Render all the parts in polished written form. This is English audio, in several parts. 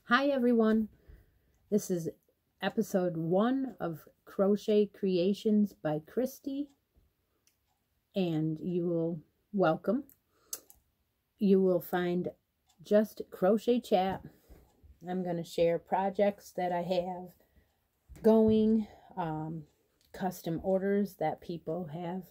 Hi everyone, this is episode 1 of Crochet Creations by Christy, and welcome. You will find just Crochet Chat. I'm going to share projects that I have going, custom orders that people have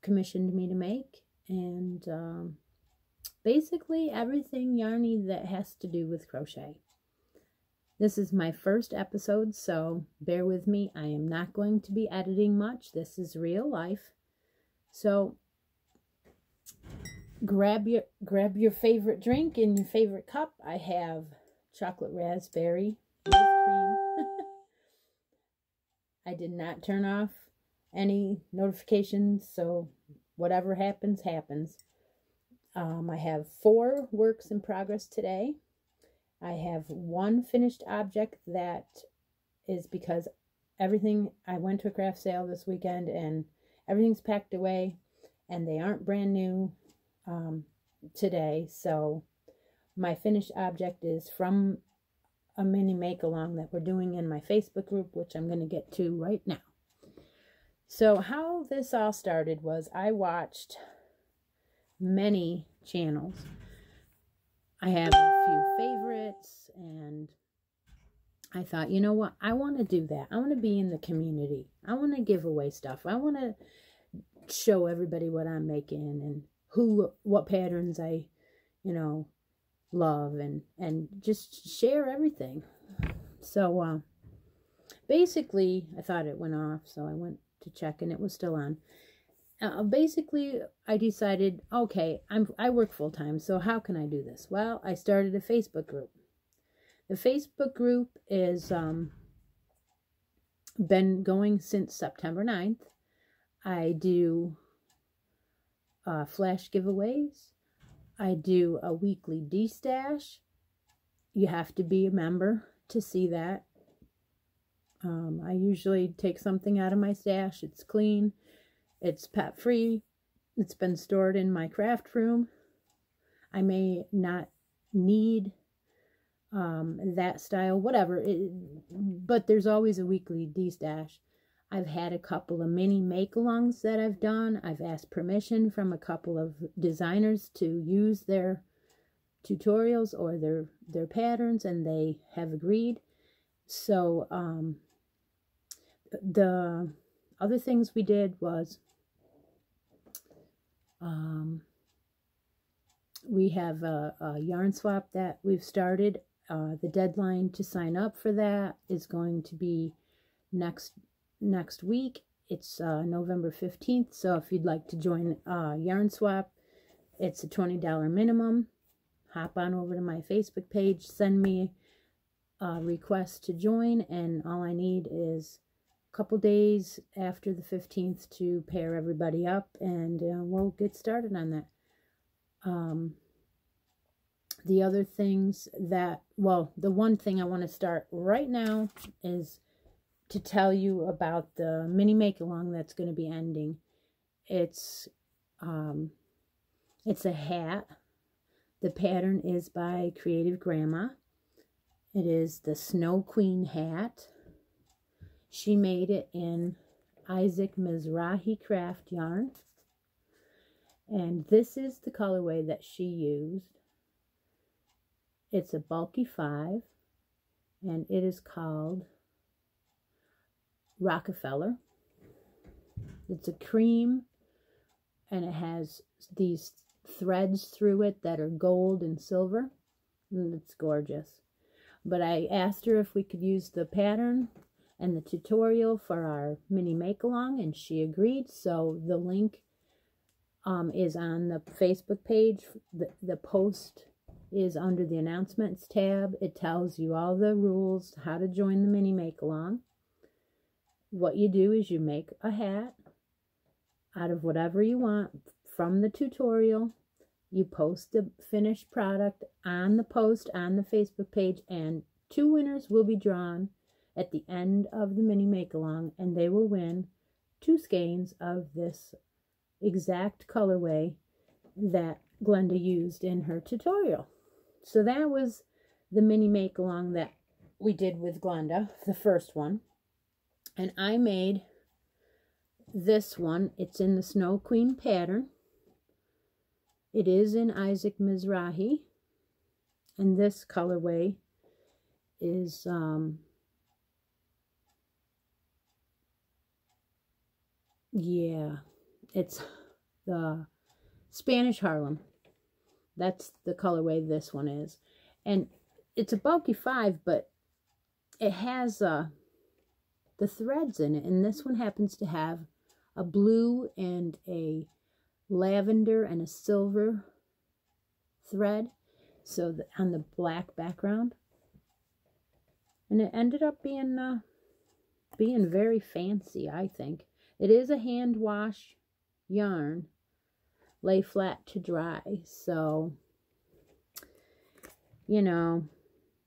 commissioned me to make, and basically everything yarny that has to do with crochet. This is my first episode, so bear with me. I am not going to be editing much. This is real life. So grab your favorite drink in your favorite cup. I have chocolate raspberry with cream. I did not turn off any notifications, so whatever happens, happens. I have 4 works in progress today. I have 1 finished object that is because I went to a craft sale this weekend and everything's packed away and they aren't brand new today. So my finished object is from a mini make-along that we're doing in my Facebook group, which I'm going to get to right now. So how this all started was I watched many channels. I have a few favorites, and I thought, you know what, I want to do that. I want to be in the community. I want to give away stuff. I want to show everybody what I'm making and what patterns I, love, and just share everything. So basically, I thought it went off, so I went to check, and it was still on. Basically, I decided, okay, I work full-time, so how can I do this? Well, I started a Facebook group. The Facebook group is been going since September 9th. I do flash giveaways. I do a weekly D-stash. You have to be a member to see that. I usually take something out of my stash. It's clean. It's pet-free. It's been stored in my craft room. I may not need that style, whatever. But there's always a weekly D-stash. I've had a couple of mini make-alongs that I've done. I've asked permission from a couple of designers to use their tutorials or their patterns, and they have agreed. So the other things we did was we have a yarn swap that we've started. The deadline to sign up for that is going to be next week. It's November 15th. So if you'd like to join yarn swap, it's a $20 minimum. Hop on over to my Facebook page, send me a request to join, and all I need is couple days after the 15th to pair everybody up, and we'll get started on that. The other things the one thing I want to start right now is to tell you about the mini make-along that's going to be ending. It's a hat. The pattern is by Creative Grandma. It is the Snow Queen hat. She made it in Isaac Mizrahi craft yarn. And this is the colorway that she used. It's a bulky 5. And it is called Rockefeller. It's a cream. And it has these threads through it that are gold and silver. And it's gorgeous. But I asked her if we could use the pattern and the tutorial for our mini make-along, and she agreed. So the link is on the Facebook page. The post is under the announcements tab. It tells you all the rules, how to join the mini make-along. What you do is you make a hat out of whatever you want from the tutorial. You post the finished product on the post on the Facebook page, and 2 winners will be drawn at the end of the mini make-along, and they will win 2 skeins of this exact colorway that Glenda used in her tutorial. So that was the mini make along that we did with Glenda, the first one. And I made this one. It's in the Snow Queen pattern. It is in Isaac Mizrahi. And this colorway is yeah, it's the Spanish Harlem. That's the colorway this one is. And it's a bulky 5, but it has the threads in it. And this one happens to have a blue and a lavender and a silver thread. So on the black background. And it ended up being very fancy, I think. It is a hand wash yarn. Lay flat to dry. So, you know,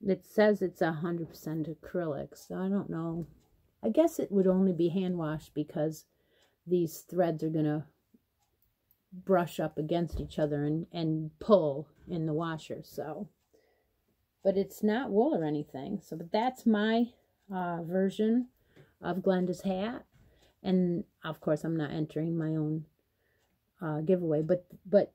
it says it's 100% acrylic. So I don't know. I guess it would only be hand washed because these threads are going to brush up against each other and pull in the washer. So, but it's not wool or anything. So, but that's my version of Glenda's hat. And of course, I'm not entering my own giveaway, but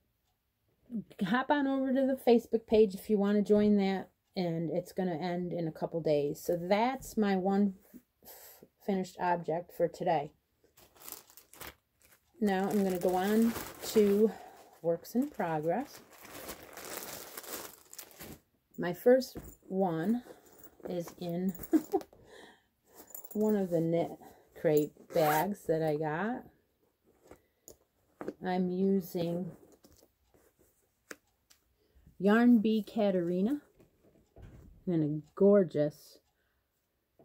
hop on over to the Facebook page if you want to join that, and it's going to end in a couple days. So that's my one finished object for today. Now I'm going to go on to works in progress. My first one is in one of the knit crate bags that I got. I'm using Yarn Bee Katarina in a gorgeous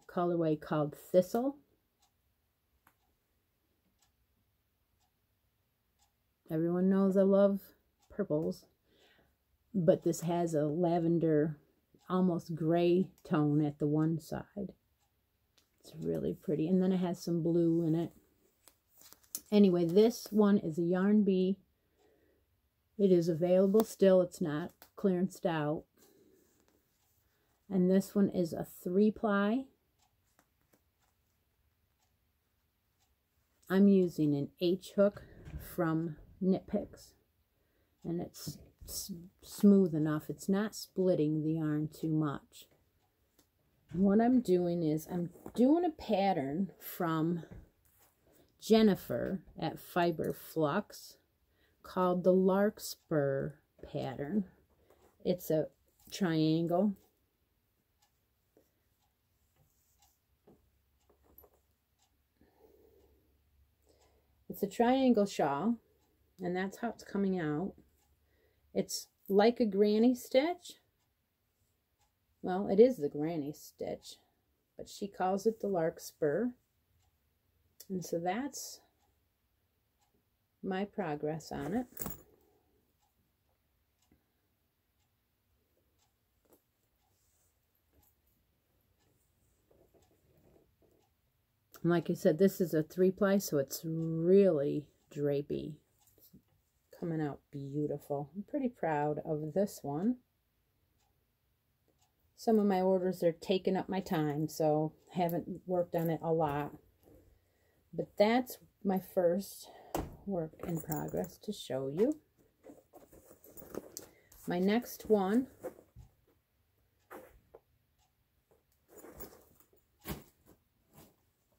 colorway called Thistle. Everyone knows I love purples, but this has a lavender, almost gray tone at the one side. It's really pretty. And then it has some blue in it. Anyway, this one is a Yarn Bee. It is available still. It's not clearanced out. And this one is a 3-ply. I'm using an H hook from Knit Picks. And it's smooth enough. It's not splitting the yarn too much. And what I'm doing is I'm doing a pattern from Jennifer at Fiberflux called the Larkspur pattern. It's a triangle. It's a triangle shawl, and that's how it's coming out. It's like a granny stitch. Well, it is the granny stitch, but she calls it the Larkspur. And so that's my progress on it. And like I said, this is a 3-ply, so it's really drapey. It's coming out beautiful. I'm pretty proud of this one. Some of my orders are taking up my time, so I haven't worked on it a lot. But that's my first work in progress to show you. My next one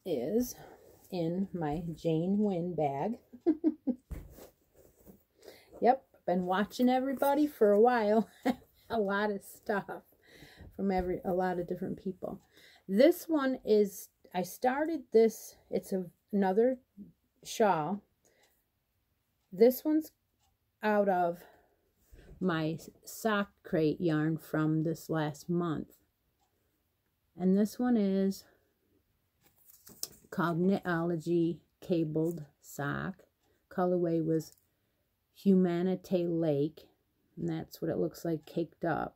is in my Jane Wynn bag. Yep, I've been watching everybody for a while. A lot of stuff from a lot of different people. This one is, I started this, it's another shawl. This one's out of my sock crate yarn from this last month. And this one is called Knitology Cabled Sock. Colorway was Humanite Lake, and that's what it looks like caked up.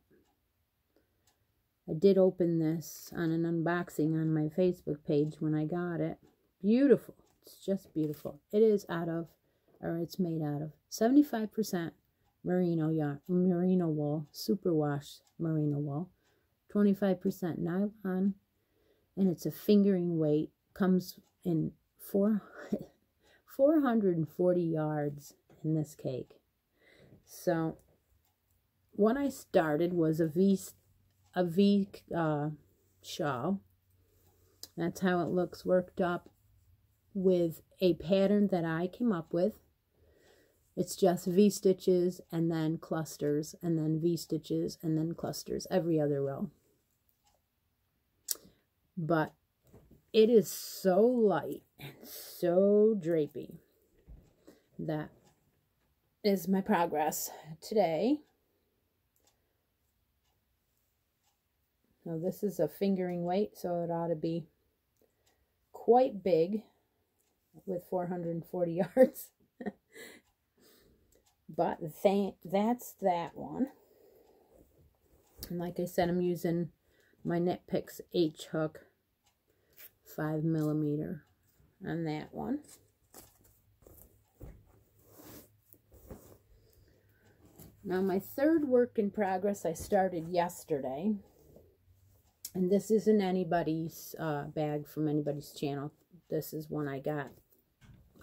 I did open this on an unboxing on my Facebook page when I got it. Beautiful. It's just beautiful. It is out of, or it's made out of 75% merino yarn, merino wool, superwash merino wool. 25% nylon, and it's a fingering weight. Comes in 440 yards in this cake. So what I started was a V shawl. That's how it looks, worked up with a pattern that I came up with. It's just V stitches and then clusters, and then V stitches and then clusters every other row. But it is so light and so drapey. That is my progress today. Now this is a fingering weight, so it ought to be quite big with 440 yards. But that's that one. And like I said, I'm using my Knit Picks H hook, 5mm on that one. Now my third work in progress I started yesterday. And this isn't anybody's bag from anybody's channel. This is one I got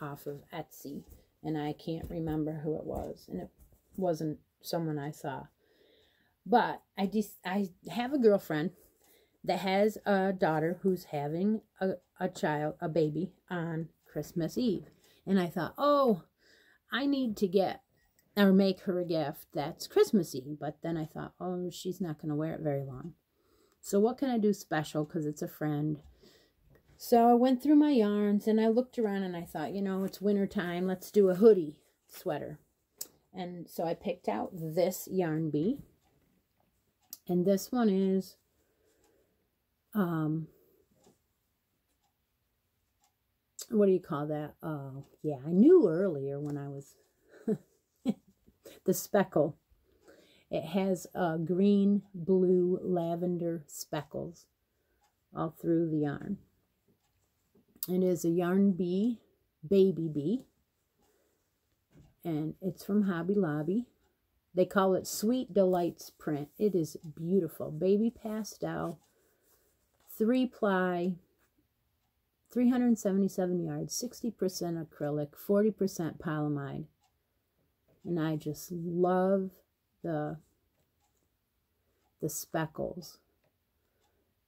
off of Etsy. And I can't remember who it was. And it wasn't someone I saw. But I have a girlfriend that has a daughter who's having a baby on Christmas Eve. And I thought, oh, I need to get or make her a gift that's Christmassy. But then I thought, oh, she's not going to wear it very long. So what can I do special because it's a friend? So I went through my yarns and I looked around and I thought, you know, it's winter time. Let's do a hoodie sweater. And so I picked out this yarn bee. And this one is what do you call that? Yeah, I knew earlier when I was the speckle. It has green, blue, lavender speckles all through the yarn. It is a yarn bee, baby bee, and it's from Hobby Lobby. They call it Sweet Delights print. It is beautiful. Baby pastel, 3-ply, 377 yards, 60% acrylic, 40% polyamide. And I just love the speckles.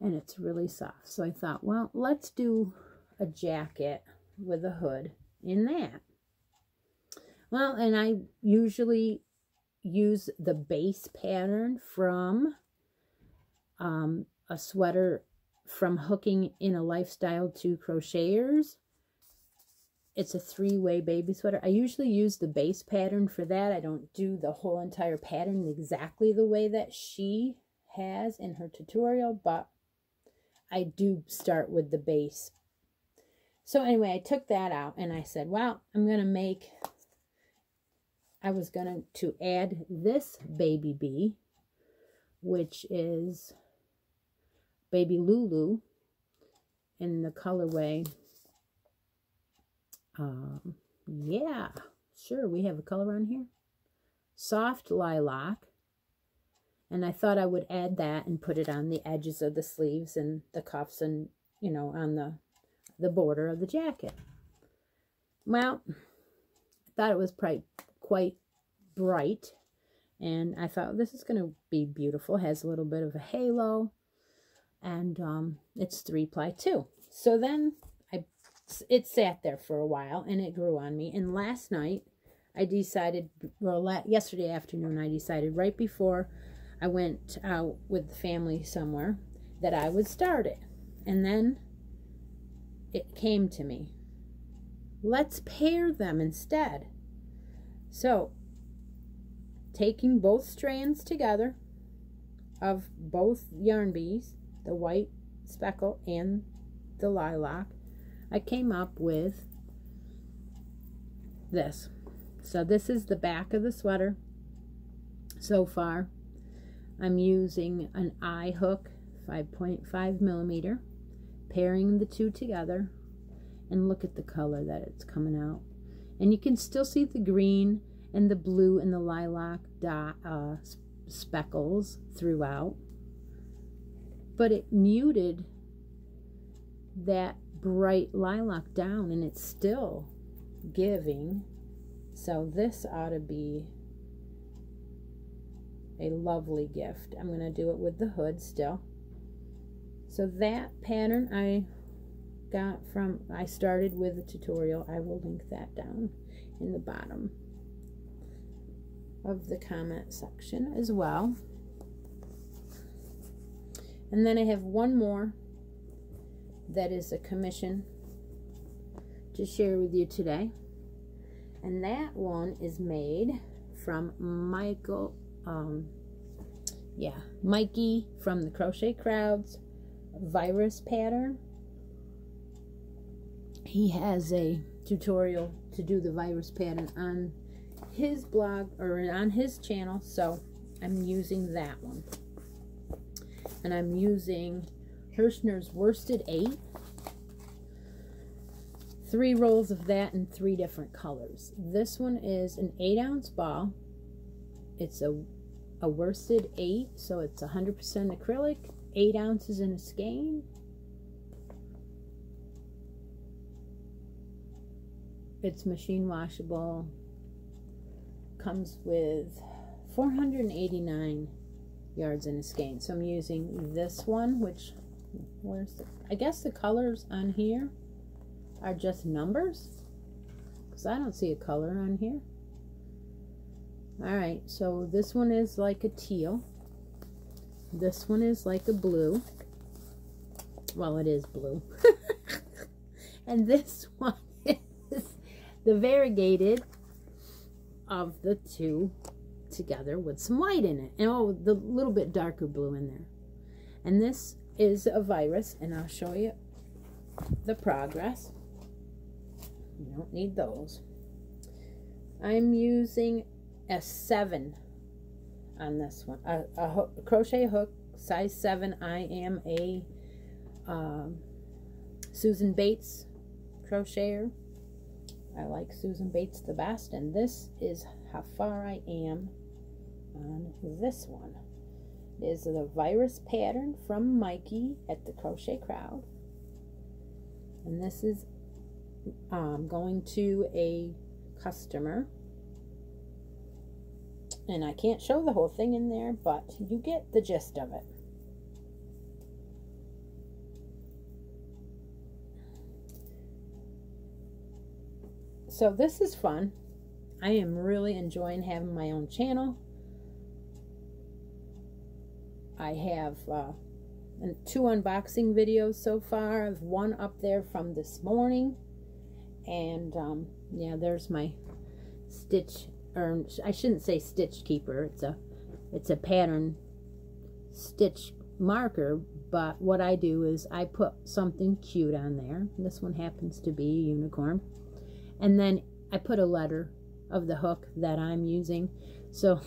And it's really soft. So I thought, well, let's do a jacket with a hood in that. Well, and I usually use the base pattern from a sweater from Hooking in a Lifestyle to Crocheters. It's a 3-way baby sweater. I usually use the base pattern for that. I don't do the whole entire pattern exactly the way that she has in her tutorial, but I do start with the base. So anyway, I took that out and I said, well, I was going to add this baby bee, which is Baby Lulu in the colorway. Yeah, sure, we have a color on here. Soft lilac. And I thought I would add that and put it on the edges of the sleeves and the cuffs and, you know, on the border of the jacket. Well, I thought it was quite bright. And I thought, this is going to be beautiful. It has a little bit of a halo. And it's 3-ply too. So then it sat there for a while and it grew on me. And last night I decided, well, yesterday afternoon I decided right before I went out with the family somewhere that I would start it. And then it came to me, let's pair them instead. So taking both strands together of both yarn bees, the white speckle and the lilac, I came up with this. So this is the back of the sweater. So far, I'm using an eye hook, 5.5mm, pairing the two together, and look at the color that it's coming out. And you can still see the green and the blue and the lilac speckles throughout. but it muted that bright lilac down, and it's still giving. So this ought to be a lovely gift. I'm going to do it with the hood still. So that pattern I got from, I started with a tutorial. I will link that down in the bottom of the comment section as well. And then I have one more that is a commission to share with you today. And that one is made from Mikey from the Crochet Crowd's virus pattern. He has a tutorial to do the virus pattern on his blog or on his channel, so I'm using that one. And I'm using Hirschner's Worsted 8. 3 rolls of that in 3 different colors. This one is an 8-ounce ball. It's a worsted 8, so it's 100% acrylic, 8 ounces in a skein. It's machine washable. Comes with 489 yards in a skein. So I'm using this one, which, I guess the colors on here are just numbers, because I don't see a color on here. Alright, so this one is like a teal. This one is like a blue. Well, it is blue. And this one is the variegated of the two together with some white in it. And oh, the little bit darker blue in there. And this is a virus, and I'll show you the progress. You don't need those. I'm using a 7 on this one. A crochet hook, size 7. I am a Susan Bates crocheter. I like Susan Bates the best, and this is how far I am on this one. It is the virus pattern from Mikey at the Crochet Crowd, and this is going to a customer, and I can't show the whole thing in there, but you get the gist of it. So this is fun. I am really enjoying having my own channel. I have 2 unboxing videos so far. I have one up there from this morning. And yeah, there's my stitch, or I shouldn't say stitch keeper. It's a pattern stitch marker, but what I do is I put something cute on there. This one happens to be a unicorn. And then I put a letter of the hook that I'm using. So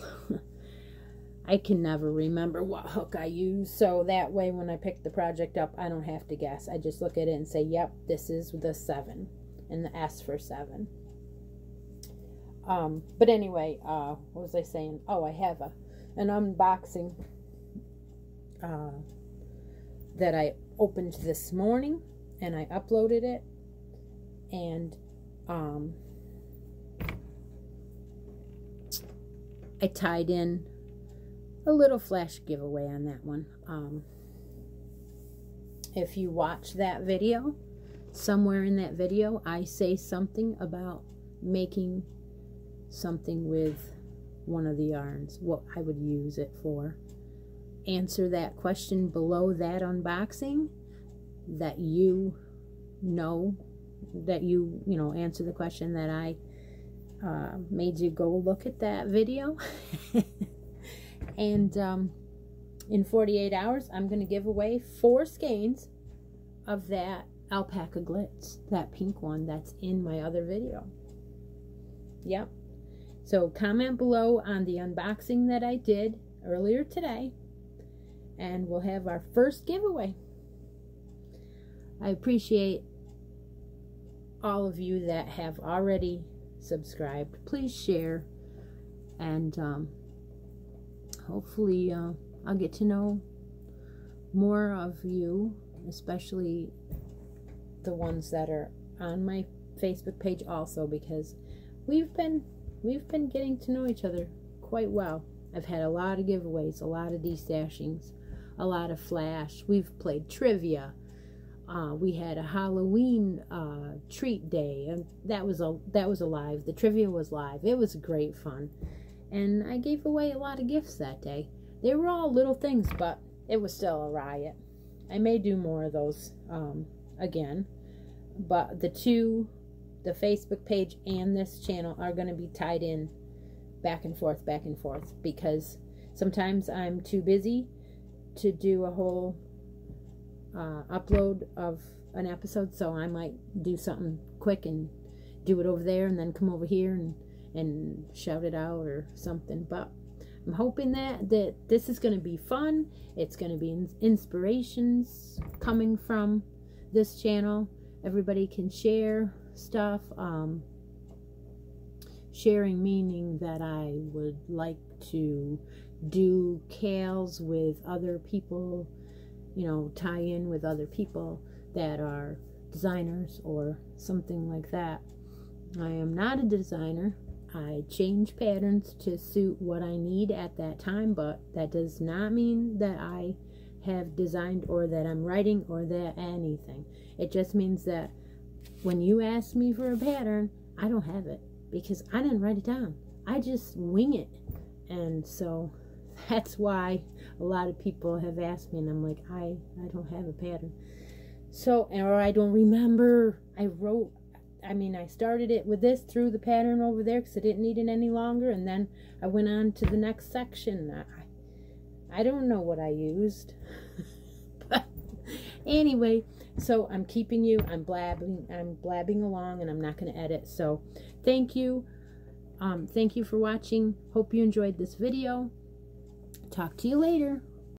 I can never remember what hook I use. So that way when I pick the project up, I don't have to guess. I just look at it and say, yep, this is the 7. And the S for 7. But anyway, what was I saying? Oh, I have an unboxing that I opened this morning, and I uploaded it, and I tied in a little flash giveaway on that one. If you watch that video, somewhere in that video, I say something about making something with one of the yarns, what I would use it for. Answer that question below that unboxing, that you know, that you answer the question that I made you go look at that video. And in 48 hours, I'm going to give away 4 skeins of that alpaca glitz, that pink one that's in my other video. Yep. So comment below on the unboxing that I did earlier today, and we'll have our first giveaway. I appreciate all of you that have already subscribed. Please share, and hopefully I'll get to know more of you, especially the ones that are on my Facebook page also, because we've been getting to know each other quite well. I've had a lot of giveaways, a lot of destashings, a lot of flash. We've played trivia. We had a Halloween treat day, and that was live. The trivia was live. It was great fun, and I gave away a lot of gifts that day. They were all little things, but it was still a riot. I may do more of those again, but the Facebook page and this channel are going to be tied in back and forth, because sometimes I'm too busy to do a whole upload of an episode, so I might do something quick and do it over there and then come over here and shout it out or something. But I'm hoping that this is going to be fun. It's going to be inspirations coming from this channel. Everybody can share stuff. Sharing meaning that I would like to do CALs with other people, you know, tie in with other people that are designers or something like that. I am not a designer. I change patterns to suit what I need at that time, but that does not mean that I have designed or that I'm writing or that anything. It just means that when you ask me for a pattern, I don't have it because I didn't write it down. I just wing it. And so that's why a lot of people have asked me, and I'm like, I don't have a pattern. So, or I don't remember. I started it with this, threw the pattern over there because I didn't need it any longer, and then I went on to the next section. I don't know what I used. But anyway, so I'm keeping you, I'm blabbing along, and I'm not going to edit. So thank you. Thank you for watching. Hope you enjoyed this video. Talk to you later.